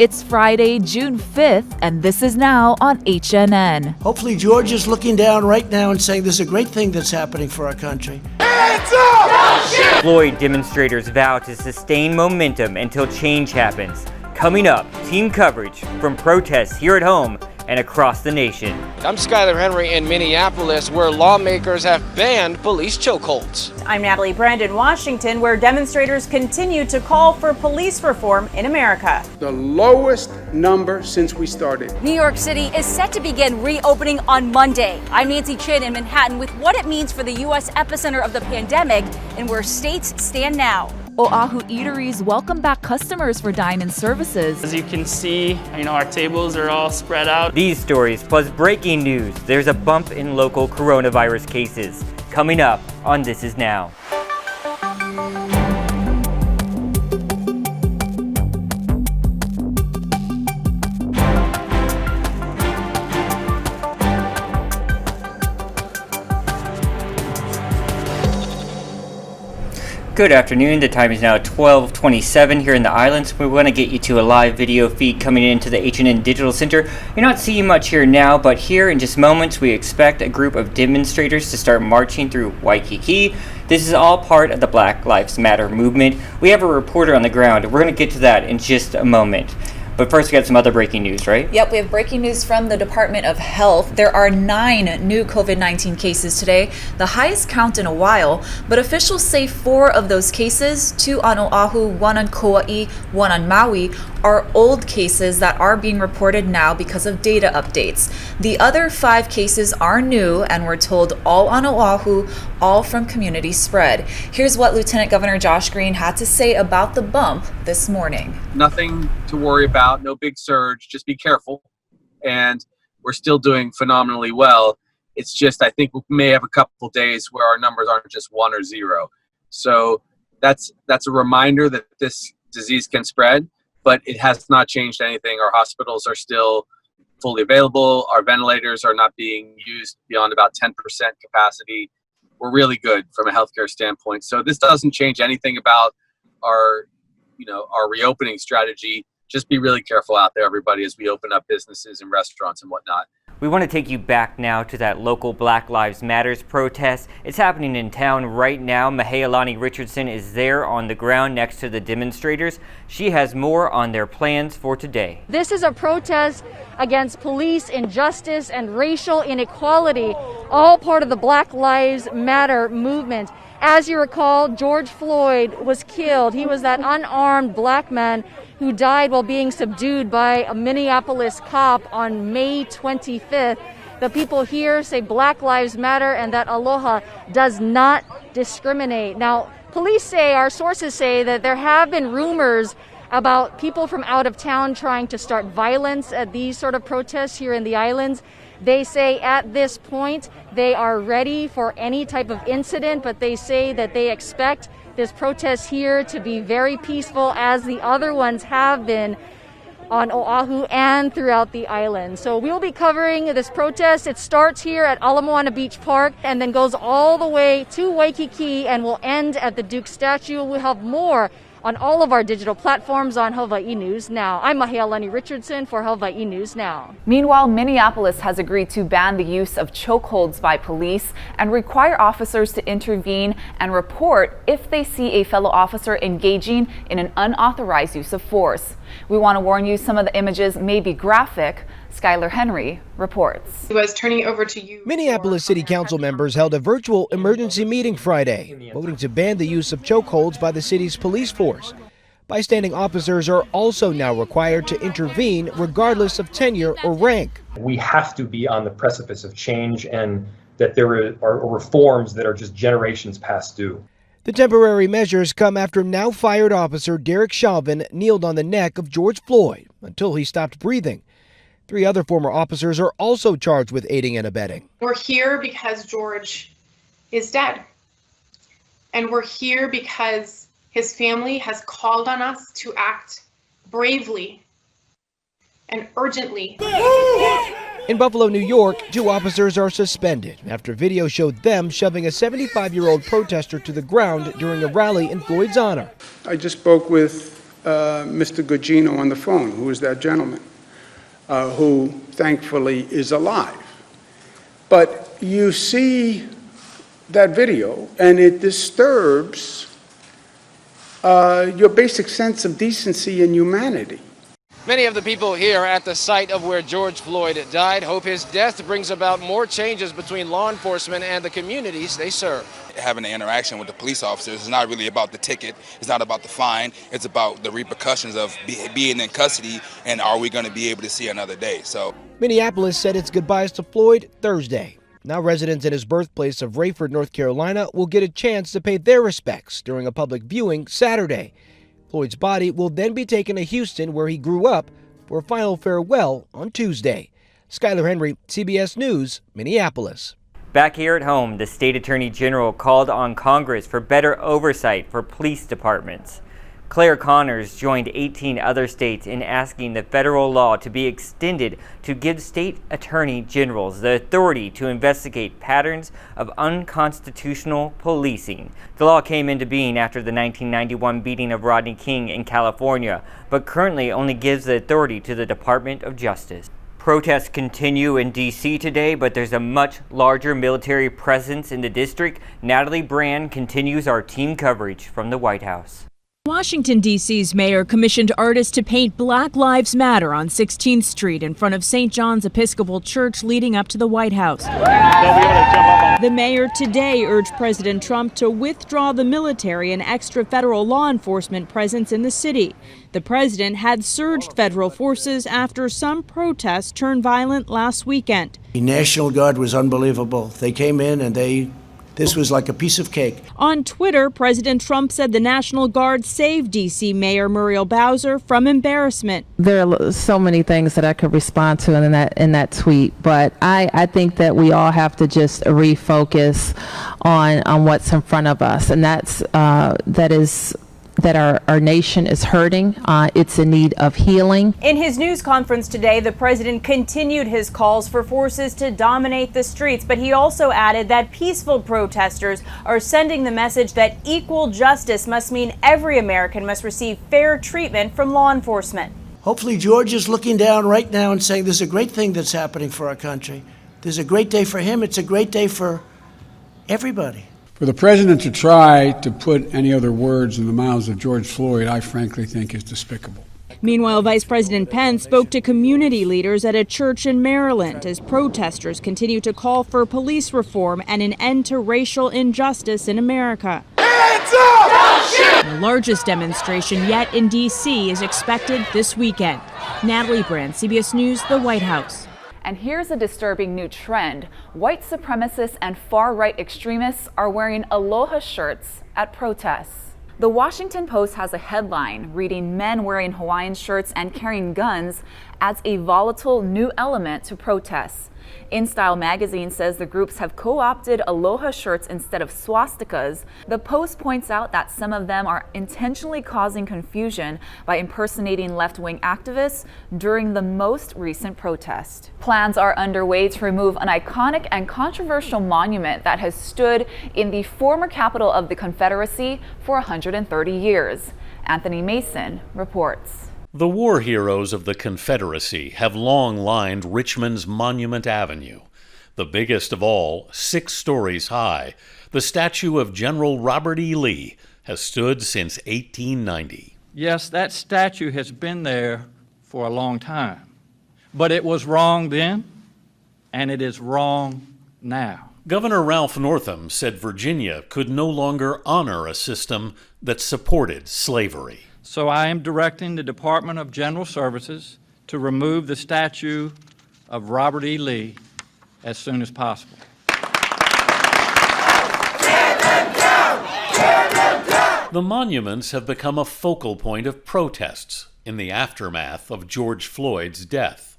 It's Friday, June 5th, and this is Now on HNN. Hopefully George is looking down right now and saying this is a great thing that's happening for our country. Hands up! Don't shoot! Floyd demonstrators vow to sustain momentum until change happens. Coming up, team coverage from protests here at home and across the nation. I'm Skylar Henry in Minneapolis, where lawmakers have banned police chokeholds. I'm Natalie Brand in Washington, where demonstrators continue to call for police reform in America. The lowest number since we started. New York City is set to begin reopening on Monday. I'm Nancy Chin in Manhattan with what it means for the U.S. epicenter of the pandemic and where states stand now. Oahu eateries welcome back customers for dine-in services. As you can see, our tables are all spread out. These stories plus breaking news. There's a bump in local coronavirus cases. Coming up on This Is Now. Good afternoon. The time is now 12:27 here in the islands. We want to get you to a live video feed coming into the H&N Digital Center. You're not seeing much here now, but here in just moments we expect a group of demonstrators to start marching through Waikiki. This is all part of the Black Lives Matter movement. We have a reporter on the ground. We're going to get to that in just a moment. But first, we got some other breaking news, right? Yep, we have breaking news from the Department of Health. There are 9 new COVID-19 cases today, the highest count in a while. But officials say 4 of those cases, 2 on Oahu, 1 on Kauai, 1 on Maui, are old cases that are being reported now because of data updates. The other 5 cases are new, and we're told all on Oahu, all from community spread. Here's what Lieutenant Governor Josh Green had to say about the bump this morning. Nothing to worry about, no big surge, just be careful. And we're still doing phenomenally well. It's just, I think we may have a couple days where our numbers aren't just 1 or 0. So that's a reminder that this disease can spread, but it has not changed anything. Our hospitals are still fully available. Our ventilators are not being used beyond about 10% capacity. We're really good from a healthcare standpoint. So this doesn't change anything about our reopening strategy. Just be really careful out there, everybody, as we open up businesses and restaurants and whatnot. We want to take you back now to that local Black Lives Matters protest. It's happening in town right now. Mahealani Richardson is there on the ground next to the demonstrators. She has more on their plans for today. This is a protest against police injustice and racial inequality, all part of the Black Lives Matter movement. As you recall, George Floyd was killed. He was that unarmed black man who died while being subdued by a Minneapolis cop on May 25th. The people here say Black Lives Matter and that Aloha does not discriminate. Now, police say, our sources say, that there have been rumors about people from out of town trying to start violence at these sort of protests here in the islands. They say at this point they are ready for any type of incident, but they say that they expect this protest here to be very peaceful, as the other ones have been on Oahu and throughout the island. So we'll be covering this protest. It starts here at Ala Moana Beach Park and then goes all the way to Waikiki and will end at the Duke statue. We'll have more on all of our digital platforms on Hawaii News Now. I'm Mahealani Richardson for Hawaii News Now. Meanwhile, Minneapolis has agreed to ban the use of chokeholds by police and require officers to intervene and report if they see a fellow officer engaging in an unauthorized use of force. We want to warn you, some of the images may be graphic. Skylar Henry reports. He was turning over to you. Minneapolis City Council members held a virtual emergency meeting Friday, voting to ban the use of chokeholds by the city's police force. Bystanding officers are also now required to intervene regardless of tenure or rank. We have to be on the precipice of change, and that there are reforms that are just generations past due. The temporary measures come after now fired officer Derek Chauvin kneeled on the neck of George Floyd until he stopped breathing. 3 other former officers are also charged with aiding and abetting. We're here because George is dead. And we're here because his family has called on us to act bravely and urgently. In Buffalo, New York, 2 officers are suspended after video showed them shoving a 75-year-old protester to the ground during a rally in Floyd's honor. I just spoke with Mr. Gugino on the phone, who is that gentleman, who thankfully is alive. But you see that video, and it disturbs your basic sense of decency and humanity. Many of the people here at the site of where George Floyd died hope his death brings about more changes between law enforcement and the communities they serve. Having an interaction with the police officers is not really about the ticket, it's not about the fine, it's about the repercussions of being in custody, and are we going to be able to see another day. So Minneapolis said its goodbyes to Floyd Thursday. Now residents in his birthplace of Rayford, North Carolina will get a chance to pay their respects during a public viewing Saturday. Floyd's body will then be taken to Houston, where he grew up, for a final farewell on Tuesday. Skylar Henry, CBS News, Minneapolis. Back here at home, the state attorney general called on Congress for better oversight for police departments. Claire Connors joined 18 other states in asking the federal law to be extended to give state attorney generals the authority to investigate patterns of unconstitutional policing. The law came into being after the 1991 beating of Rodney King in California, but currently only gives the authority to the Department of Justice. Protests continue in D.C. today, but there's a much larger military presence in the district. Natalie Brand continues our team coverage from the White House. Washington, D.C.'s mayor commissioned artists to paint Black Lives Matter on 16th Street in front of St. John's Episcopal Church leading up to the White House. The mayor today urged President Trump to withdraw the military and extra federal law enforcement presence in the city. The president had surged federal forces after some protests turned violent last weekend. The National Guard was unbelievable. They came in and this was like a piece of cake. On Twitter, President Trump said the National Guard saved D.C. Mayor Muriel Bowser from embarrassment. There are so many things that I could respond to in that tweet, but I think that we all have to just refocus on what's in front of us, and that our nation is hurting. It's in need of healing. In his news conference today, the president continued his calls for forces to dominate the streets, but he also added that peaceful protesters are sending the message that equal justice must mean every American must receive fair treatment from law enforcement. Hopefully George is looking down right now and saying there's a great thing that's happening for our country. There's a great day for him. It's a great day for everybody. For the president to try to put any other words in the mouths of George Floyd, I frankly think is despicable. Meanwhile, Vice President Pence spoke to community leaders at a church in Maryland as protesters continue to call for police reform and an end to racial injustice in America. Hands up! Don't shoot! The largest demonstration yet in D.C. is expected this weekend. Natalie Brand, CBS News, the White House. And here's a disturbing new trend. White supremacists and far-right extremists are wearing Aloha shirts at protests. The Washington Post has a headline reading men wearing Hawaiian shirts and carrying guns adds a volatile new element to protests. InStyle magazine says the groups have co-opted Aloha shirts instead of swastikas. The Post points out that some of them are intentionally causing confusion by impersonating left-wing activists during the most recent protest. Plans are underway to remove an iconic and controversial monument that has stood in the former capital of the Confederacy for 130 years. Anthony Mason reports. The war heroes of the Confederacy have long lined Richmond's Monument Avenue. The biggest of all, 6 stories high, the statue of General Robert E. Lee has stood since 1890. Yes, that statue has been there for a long time, but it was wrong then, and it is wrong now. Governor Ralph Northam said Virginia could no longer honor a system that supported slavery. So I am directing the Department of General Services to remove the statue of Robert E. Lee as soon as possible. The monuments have become a focal point of protests in the aftermath of George Floyd's death.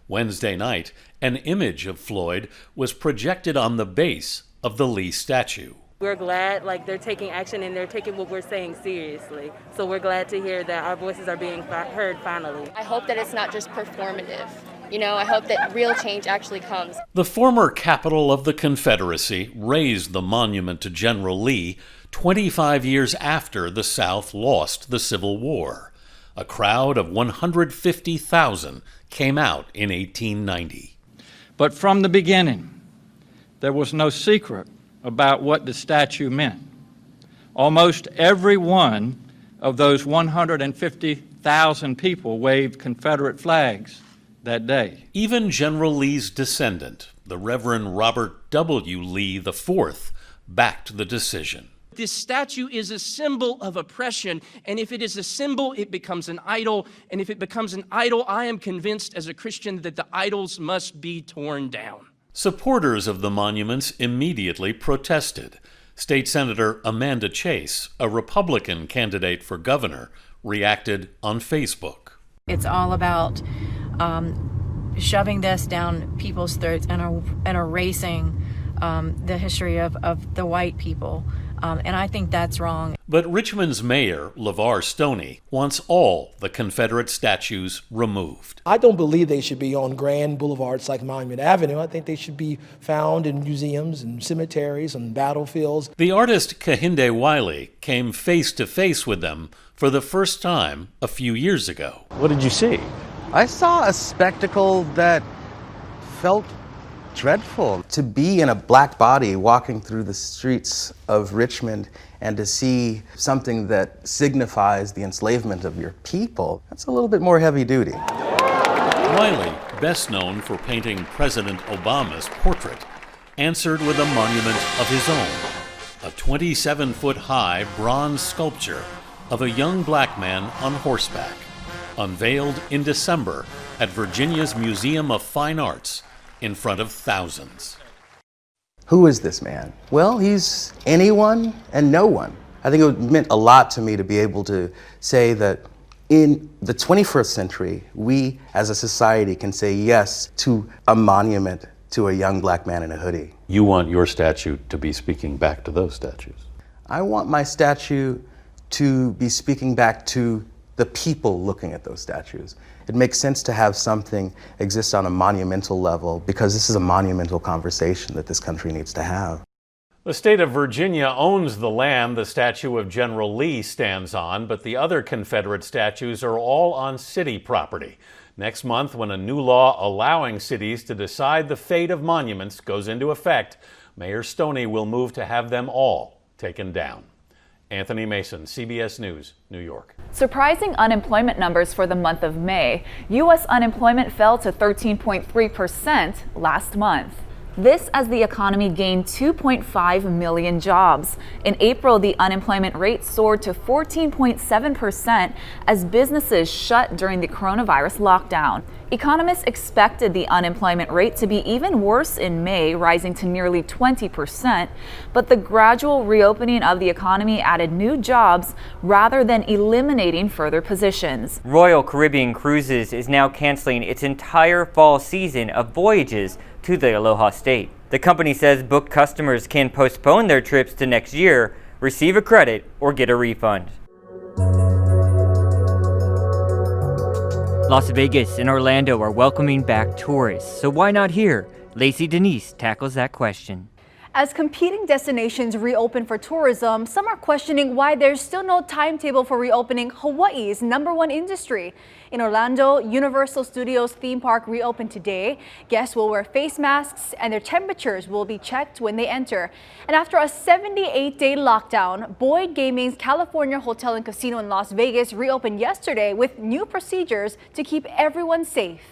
Wednesday night, an image of Floyd was projected on the base of the Lee statue. We're glad they're taking action and they're taking what we're saying seriously. So we're glad to hear that our voices are being heard finally. I hope that it's not just performative. I hope that real change actually comes. The former capital of the Confederacy raised the monument to General Lee 25 years after the South lost the Civil War. A crowd of 150,000 came out in 1890. But from the beginning, there was no secret about what the statue meant. Almost every one of those 150,000 people waved Confederate flags that day. Even General Lee's descendant, the Reverend Robert W. Lee IV, backed the decision. This statue is a symbol of oppression, and if it is a symbol, it becomes an idol, and if it becomes an idol, I am convinced as a Christian that the idols must be torn down. Supporters of the monuments immediately protested. State Senator Amanda Chase, a Republican candidate for governor, reacted on Facebook. It's all about shoving this down people's throats and erasing the history of the white people. And I think that's wrong. But Richmond's mayor, LeVar Stoney, wants all the Confederate statues removed. I don't believe they should be on grand boulevards like Monument Avenue. I think they should be found in museums and cemeteries and battlefields. The artist Kehinde Wiley came face to face with them for the first time a few years ago. What did you see? I saw a spectacle that felt dreadful. To be in a black body walking through the streets of Richmond and to see something that signifies the enslavement of your people, that's a little bit more heavy duty. Wiley, best known for painting President Obama's portrait, answered with a monument of his own, a 27-foot-high bronze sculpture of a young black man on horseback, unveiled in December at Virginia's Museum of Fine Arts in front of thousands. Who is this man? Well, he's anyone and no one. I think it meant a lot to me to be able to say that in the 21st century, we as a society can say yes to a monument to a young black man in a hoodie. You want your statue to be speaking back to those statues? I want my statue to be speaking back to the people looking at those statues. It makes sense to have something exist on a monumental level because this is a monumental conversation that this country needs to have. The state of Virginia owns the land the statue of General Lee stands on, but the other Confederate statues are all on city property. Next month, when a new law allowing cities to decide the fate of monuments goes into effect, Mayor Stoney will move to have them all taken down. Anthony Mason, CBS News, New York. Surprising unemployment numbers for the month of May. U.S. unemployment fell to 13.3% last month. This as the economy gained 2.5 million jobs. In April, the unemployment rate soared to 14.7% as businesses shut during the coronavirus lockdown. Economists expected the unemployment rate to be even worse in May, rising to nearly 20%, but the gradual reopening of the economy added new jobs rather than eliminating further positions. Royal Caribbean Cruises is now canceling its entire fall season of voyages to the Aloha state. The company says booked customers can postpone their trips to next year, receive a credit, or get a refund. Las Vegas and Orlando are welcoming back tourists, so why not here? Lacey Denise tackles that question. As competing destinations reopen for tourism, some are questioning why there's still no timetable for reopening Hawaii's #1 industry. In Orlando, Universal Studios theme park reopened today. Guests will wear face masks and their temperatures will be checked when they enter. And after a 78-day lockdown, Boyd Gaming's California Hotel and Casino in Las Vegas reopened yesterday with new procedures to keep everyone safe.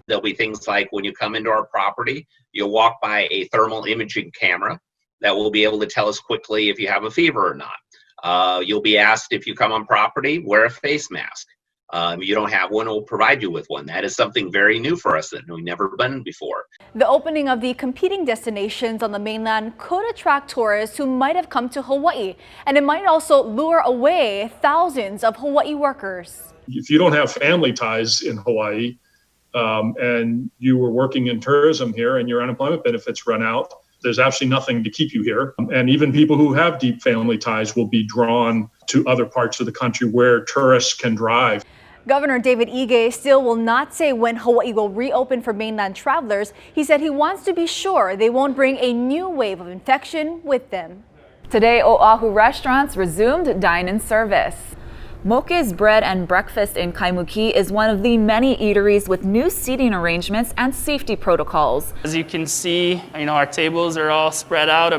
There'll be things like when you come into our property, you'll walk by a thermal imaging camera that will be able to tell us quickly if you have a fever or not. You'll be asked if you come on property, wear a face mask. If you don't have one, we'll provide you with one. That is something very new for us that we've never done before. The opening of the competing destinations on the mainland could attract tourists who might have come to Hawaii, and it might also lure away thousands of Hawaii workers. If you don't have family ties in Hawaii, and you were working in tourism here and your unemployment benefits run out, there's absolutely nothing to keep you here. And even people who have deep family ties will be drawn to other parts of the country where tourists can drive. Governor David Ige still will not say when Hawaii will reopen for mainland travelers. He said he wants to be sure they won't bring a new wave of infection with them. Today, Oahu restaurants resumed dine-in service. Moke's Bread and Breakfast in Kaimuki is one of the many eateries with new seating arrangements and safety protocols. As you can see, our tables are all spread out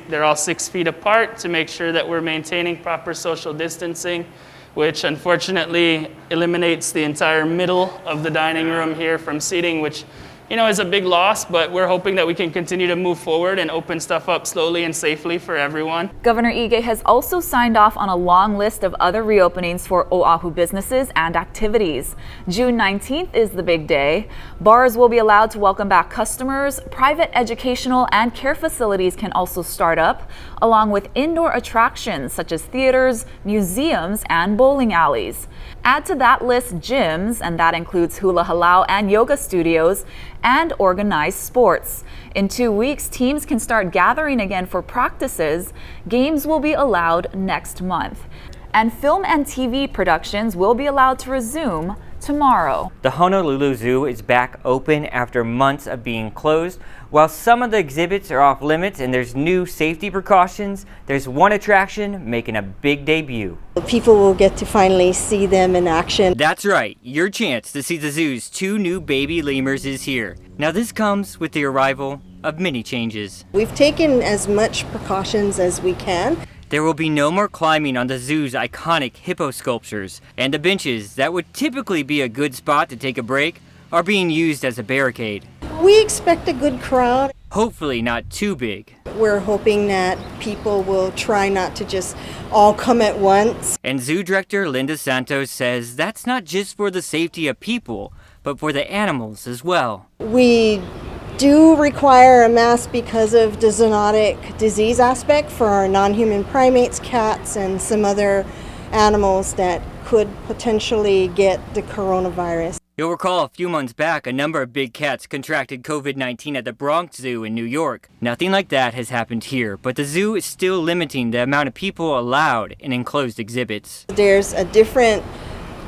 they're all 6 feet apart to make sure that we're maintaining proper social distancing, which unfortunately eliminates the entire middle of the dining room here from seating, which is a big loss, but we're hoping that we can continue to move forward and open stuff up slowly and safely for everyone. Governor Ige has also signed off on a long list of other reopenings for Oahu businesses and activities. June 19th is the big day. Bars will be allowed to welcome back customers. Private educational and care facilities can also start up, along with indoor attractions such as theaters, museums, and bowling alleys. Add to that list gyms, and that includes hula halau and yoga studios, and organized sports. In 2 weeks, teams can start gathering again for practices. Games will be allowed next month. And film and TV productions will be allowed to resume tomorrow. The Honolulu Zoo is back open after months of being closed. While some of the exhibits are off limits and there's new safety precautions, there's one attraction making a big debut. People will get to finally see them in action. That's right, your chance to see the zoo's 2 new baby lemurs is here. Now this comes with the arrival of many changes. We've taken as much precautions as we can. There will be no more climbing on the zoo's iconic hippo sculptures, and the benches that would typically be a good spot to take a break are being used as a barricade. We expect a good crowd. Hopefully not too big. We're hoping that people will try not to just all come at once. And Zoo Director Linda Santos says that's not just for the safety of people, but for the animals as well. We do require a mask because of the zoonotic disease aspect for our non-human primates, cats, and some other animals that could potentially get the coronavirus. You'll recall a few months back, a number of big cats contracted COVID-19 at the Bronx Zoo in New York. Nothing like that has happened here, but the zoo is still limiting the amount of people allowed in enclosed exhibits. There's a different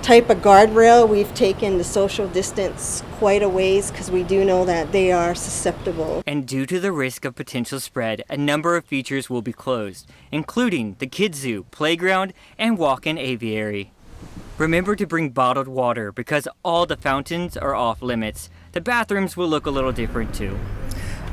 type of guardrail. We've taken the social distance quite a ways because we do know that they are susceptible. And due to the risk of potential spread, a number of features will be closed, including the kids' zoo, playground, and walk-in aviary. Remember to bring bottled water because all the fountains are off limits. The bathrooms will look a little different too.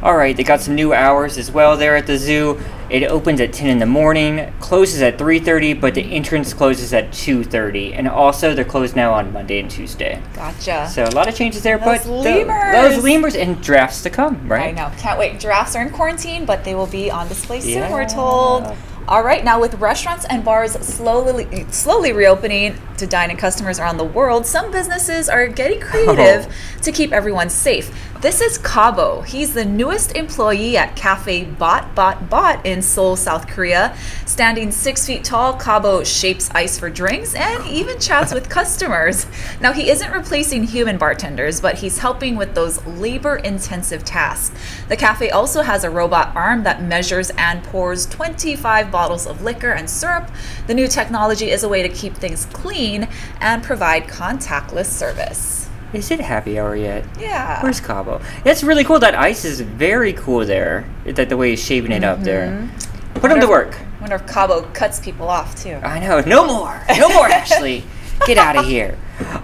Alright, they got some new hours as well there at the zoo. It opens at 10 in the morning, closes at 3:30, but the entrance closes at 2:30. And also they're closed now on Monday and Tuesday. Gotcha. So a lot of changes there, those but lemurs. Those lemurs and giraffes to come, right? I know, can't wait. Giraffes are in quarantine, but they will be on display soon, we're told. All right, now with restaurants and bars slowly reopening to dine-in customers around the world, some businesses are getting creative to keep everyone safe. This is Kabo. He's the newest employee at Cafe Bot in Seoul, South Korea. Standing 6 feet tall, Kabo shapes ice for drinks and even chats with customers. Now, he isn't replacing human bartenders, but he's helping with those labor-intensive tasks. The cafe also has a robot arm that measures and pours 25 bottles of liquor and syrup. The new technology is a way to keep things clean and provide contactless service. Is it happy hour yet? Yeah. Where's Cabo? That's really cool. That ice is very cool there. That the way he's shaping it up there. Put him to work. I wonder if Cabo cuts people off too. I know. No more. No more, Ashley. Get out of here.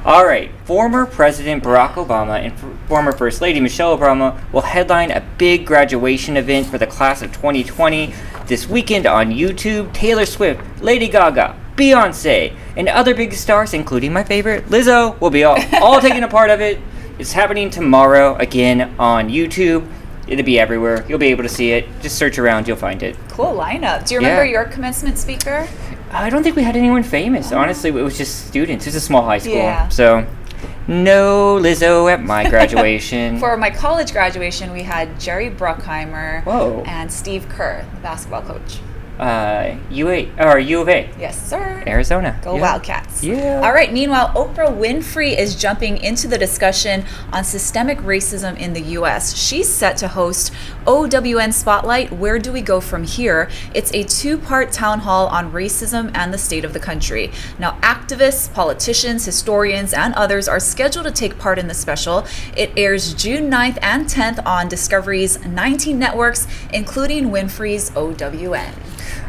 All right. Former President Barack Obama and former First Lady Michelle Obama will headline a big graduation event for the class of 2020 this weekend on YouTube. Taylor Swift, Lady Gaga, Beyonce, and other big stars, including my favorite, Lizzo, will be all taking a part of it. It's happening tomorrow again on YouTube. It'll be everywhere. You'll be able to see it. Just search around. You'll find it. Cool lineup. Do you remember your commencement speaker? I don't think we had anyone famous. Honestly, it was just students. It's a small high school. Yeah. So no Lizzo at my graduation. For my college graduation, we had Jerry Bruckheimer and Steve Kerr, the basketball coach. U of A. Yes, sir. Arizona. Go Wildcats. Yeah. All right. Meanwhile, Oprah Winfrey is jumping into the discussion on systemic racism in the U.S. She's set to host OWN Spotlight, Where Do We Go From Here? It's a 2-part town hall on racism and the state of the country. Now, activists, politicians, historians, and others are scheduled to take part in the special. It airs June 9th and 10th on Discovery's 19 networks, including Winfrey's OWN.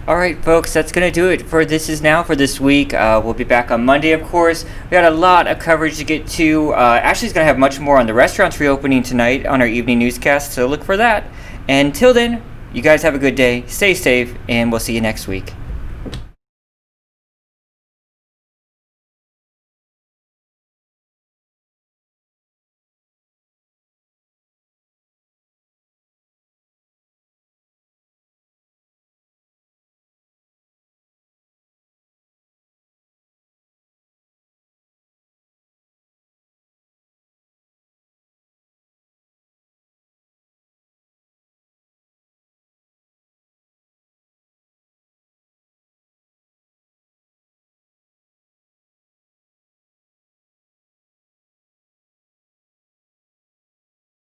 All right, folks, that's going to do it for This Is Now for this week. We'll be back on Monday, of course. We got a lot of coverage to get to. Ashley's going to have much more on the restaurants reopening tonight on our evening newscast, so look for that. And until then, you guys have a good day, stay safe, and we'll see you next week.